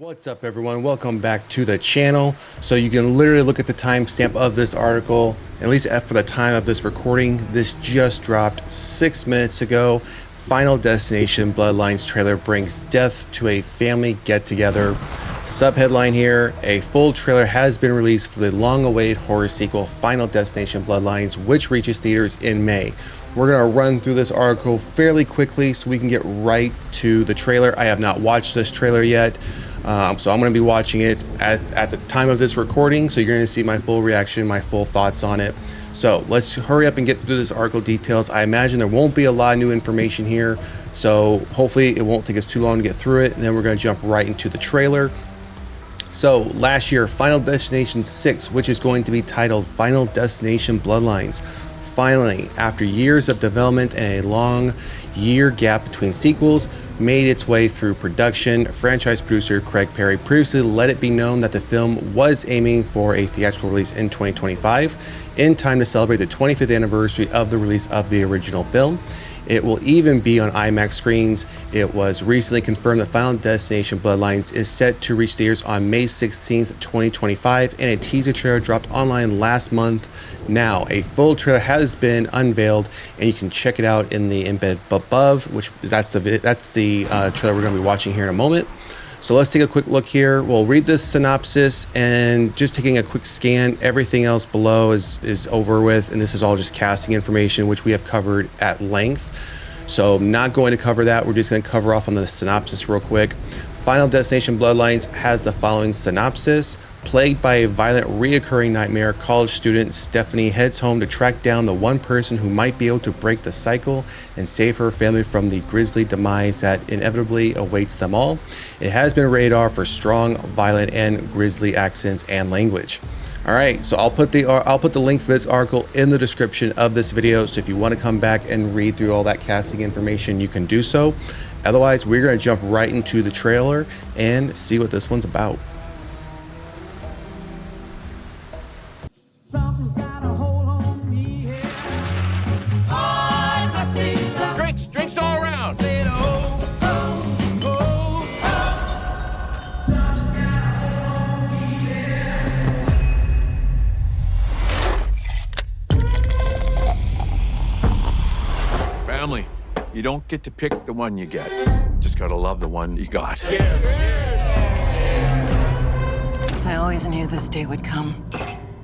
What's up, everyone? Welcome back to the channel. So you can literally look at the timestamp of this article, at least for the time of this recording. This just dropped 6 minutes ago. Final Destination Bloodlines trailer brings death to a family get-together. Subheadline here: a full trailer has been released for the long-awaited horror sequel Final Destination Bloodlines, which reaches theaters in May. We're going to run through this article fairly quickly so we can get right to the trailer. I have not watched this trailer yet, so I'm going to be watching it at the time of this recording, so you're going to see my full reaction, my full thoughts on it. So let's hurry up and get through this article details. I imagine there won't be a lot of new information here, so hopefully it won't take us too long to get through it, and then we're going to jump right into the trailer. So last year, Final Destination 6, which is going to be titled Final Destination Bloodlines, finally, after years of development and a long year gap between sequels, made its way through production. Franchise producer Craig Perry previously let it be known that the film was aiming for a theatrical release in 2025, in time to celebrate the 25th anniversary of the release of the original film. It will even be on IMAX screens. It was recently confirmed that Final Destination Bloodlines is set to reach theaters on May 16th, 2025, and a teaser trailer dropped online last month. Now, a full trailer has been unveiled, and you can check it out in the embed above, which that's the trailer we're going to be watching here in a moment. So let's take a quick look here. We'll read this synopsis, and just taking a quick scan, everything else below is over with, and this is all just casting information, which we have covered at length. So I'm not going to cover that. We're just going to cover off on the synopsis real quick. Final Destination Bloodlines has the following synopsis. Plagued by a violent reoccurring nightmare, college student Stephanie heads home to track down the one person who might be able to break the cycle and save her family from the grisly demise that inevitably awaits them all. It has been rated R for strong, violent, and grisly accents and language. All right, so I'll put the link for this article in the description of this video, so if you want to come back and read through all that casting information, you can do so. Otherwise, we're going to jump right into the trailer and see what this one's about. Drinks all around. Family, you don't get to pick the one you get. Just gotta love the one you got. I always knew this day would come.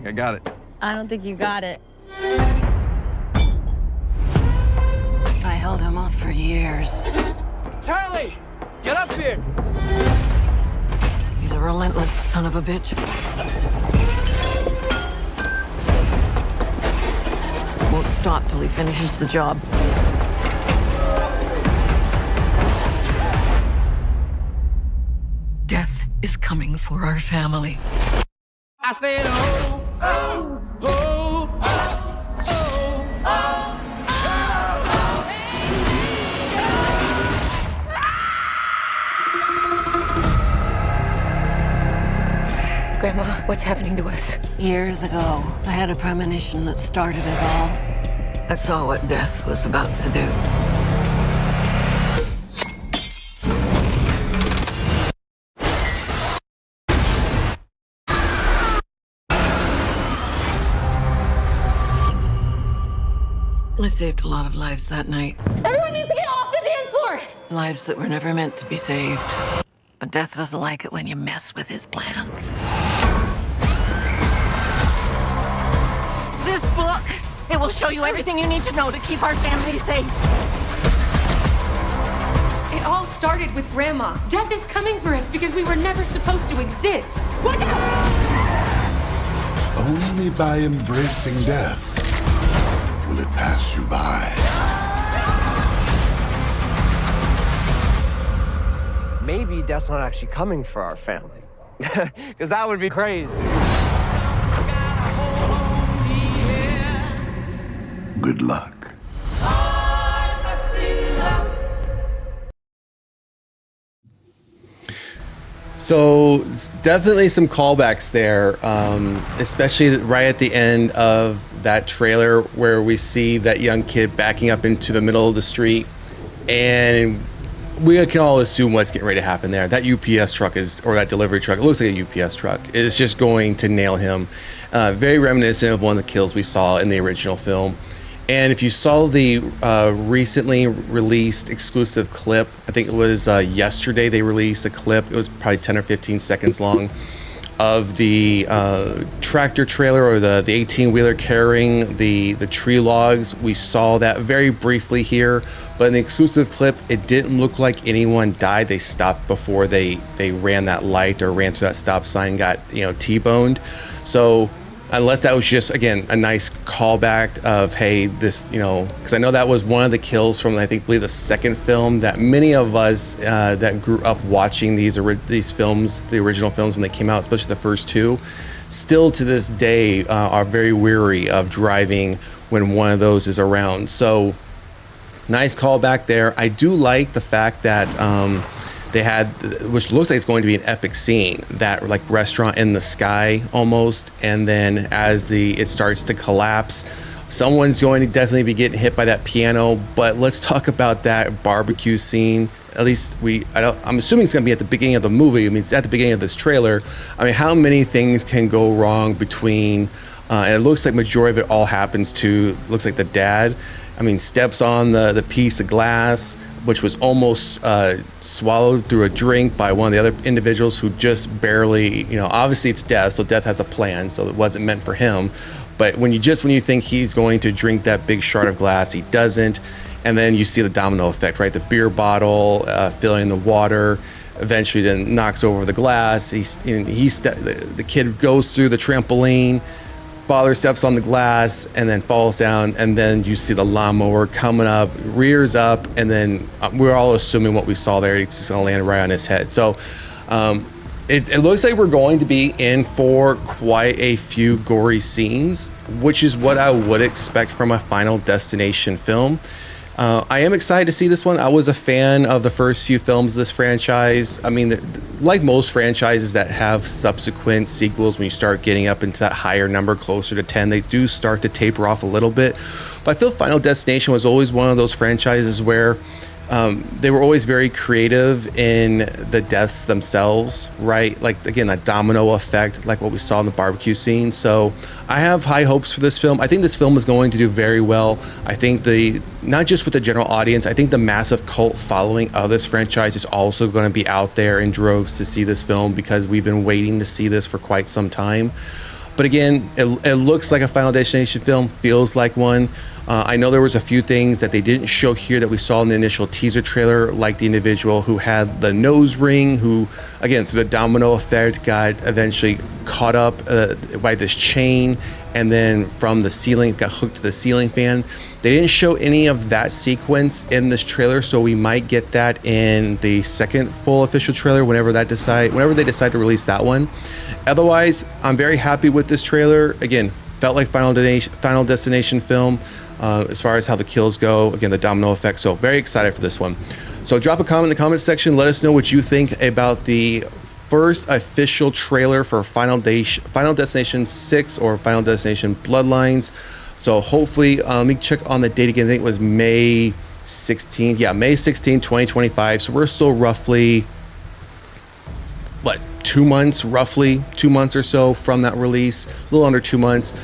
I got it. I don't think you got it. I held him off for years. Charlie, get up here. He's a relentless son of a bitch. Won't stop till he finishes the job. Death is coming for our family. I said, oh, oh, oh, oh, oh. Grandma, what's happening to us? Years ago, I had a premonition that started it all. I saw what death was about to do. I saved a lot of lives that night. Everyone needs to get off the dance floor! Lives that were never meant to be saved. But death doesn't like it when you mess with his plans. This book, it will show you everything you need to know to keep our family safe. It all started with Grandma. Death is coming for us because we were never supposed to exist. Watch out! Only by embracing death will it pass you by. Maybe Death's not actually coming for our family. Because that would be crazy. Good luck. So definitely some callbacks there, especially right at the end of that trailer where we see that young kid backing up into the middle of the street, and we can all assume what's getting ready to happen there. That UPS truck or that delivery truck, it looks like a UPS truck, is just going to nail him. Very reminiscent of one of the kills we saw in the original film. And if you saw the recently released exclusive clip, I think it was yesterday they released a clip. It was probably 10 or 15 seconds long of the tractor trailer or the 18-wheeler carrying the tree logs. We saw that very briefly here, but in the exclusive clip, it didn't look like anyone died. They stopped before they ran that light or ran through that stop sign and got, T-boned. So unless that was just, again, a nice callback of, hey, this, because I know that was one of the kills from, I believe the second film that many of us that grew up watching these films, the original films when they came out, especially the first two, still to this day are very weary of driving when one of those is around. So nice callback there. I do like the fact that they had, which looks like it's going to be an epic scene, that like restaurant in the sky almost, and then as it starts to collapse, someone's going to definitely be getting hit by that piano. But let's talk about that barbecue scene. At least I'm assuming it's going to be at the beginning of the movie. I mean, it's at the beginning of this trailer. I mean, how many things can go wrong between? And it looks like majority of it all happens to, looks like the dad. I mean, steps on the piece of glass, which was almost swallowed through a drink by one of the other individuals who just barely, obviously it's death, so death has a plan, so it wasn't meant for him. But when you think he's going to drink that big shard of glass, he doesn't. And then you see the domino effect, right? The beer bottle filling the water, eventually then knocks over the glass. The kid goes through the trampoline. Father steps on the glass and then falls down, and then you see the lawnmower coming up, rears up, and then we're all assuming what we saw there, it's just gonna land right on his head. So it looks like we're going to be in for quite a few gory scenes, which is what I would expect from a Final Destination film. I am excited to see this one. I was a fan of the first few films of this franchise. I mean, like most franchises that have subsequent sequels, when you start getting up into that higher number, closer to 10, they do start to taper off a little bit. But I feel Final Destination was always one of those franchises where they were always very creative in the deaths themselves, right? Like, again, that domino effect, like what we saw in the barbecue scene. So I have high hopes for this film. I think this film is going to do very well. I think not just with the general audience, I think the massive cult following of this franchise is also going to be out there in droves to see this film, because we've been waiting to see this for quite some time. But again, it looks like a Final Destination film, feels like one. I know there was a few things that they didn't show here that we saw in the initial teaser trailer, like the individual who had the nose ring, who, again, through the domino effect, got eventually caught up by this chain, and then from the ceiling, got hooked to the ceiling fan. They didn't show any of that sequence in this trailer, so we might get that in the second full official trailer whenever they decide to release that one. Otherwise, I'm very happy with this trailer. Again, felt like Final Destination film. As far as how the kills go, again, the domino effect. So very excited for this one. So drop a comment in the comment section. Let us know what you think about the first official trailer for Final Destination 6 or Final Destination Bloodlines. So hopefully, let me check on the date again. I think it was May 16th. Yeah, May 16th, 2025. So we're still roughly, 2 months, roughly 2 months or so from that release, a little under 2 months.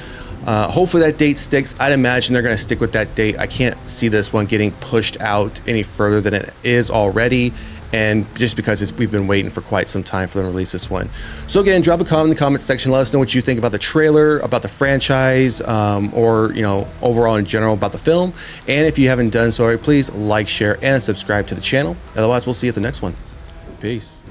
Hopefully that date sticks. I'd imagine they're going to stick with that date. I can't see this one getting pushed out any further than it is already, and just because we've been waiting for quite some time for them to release this one. So again, drop a comment in the comment section. Let us know what you think about the trailer, about the franchise, or overall in general about the film. And if you haven't done so already, please like, share, and subscribe to the channel. Otherwise, we'll see you at the next one. Peace.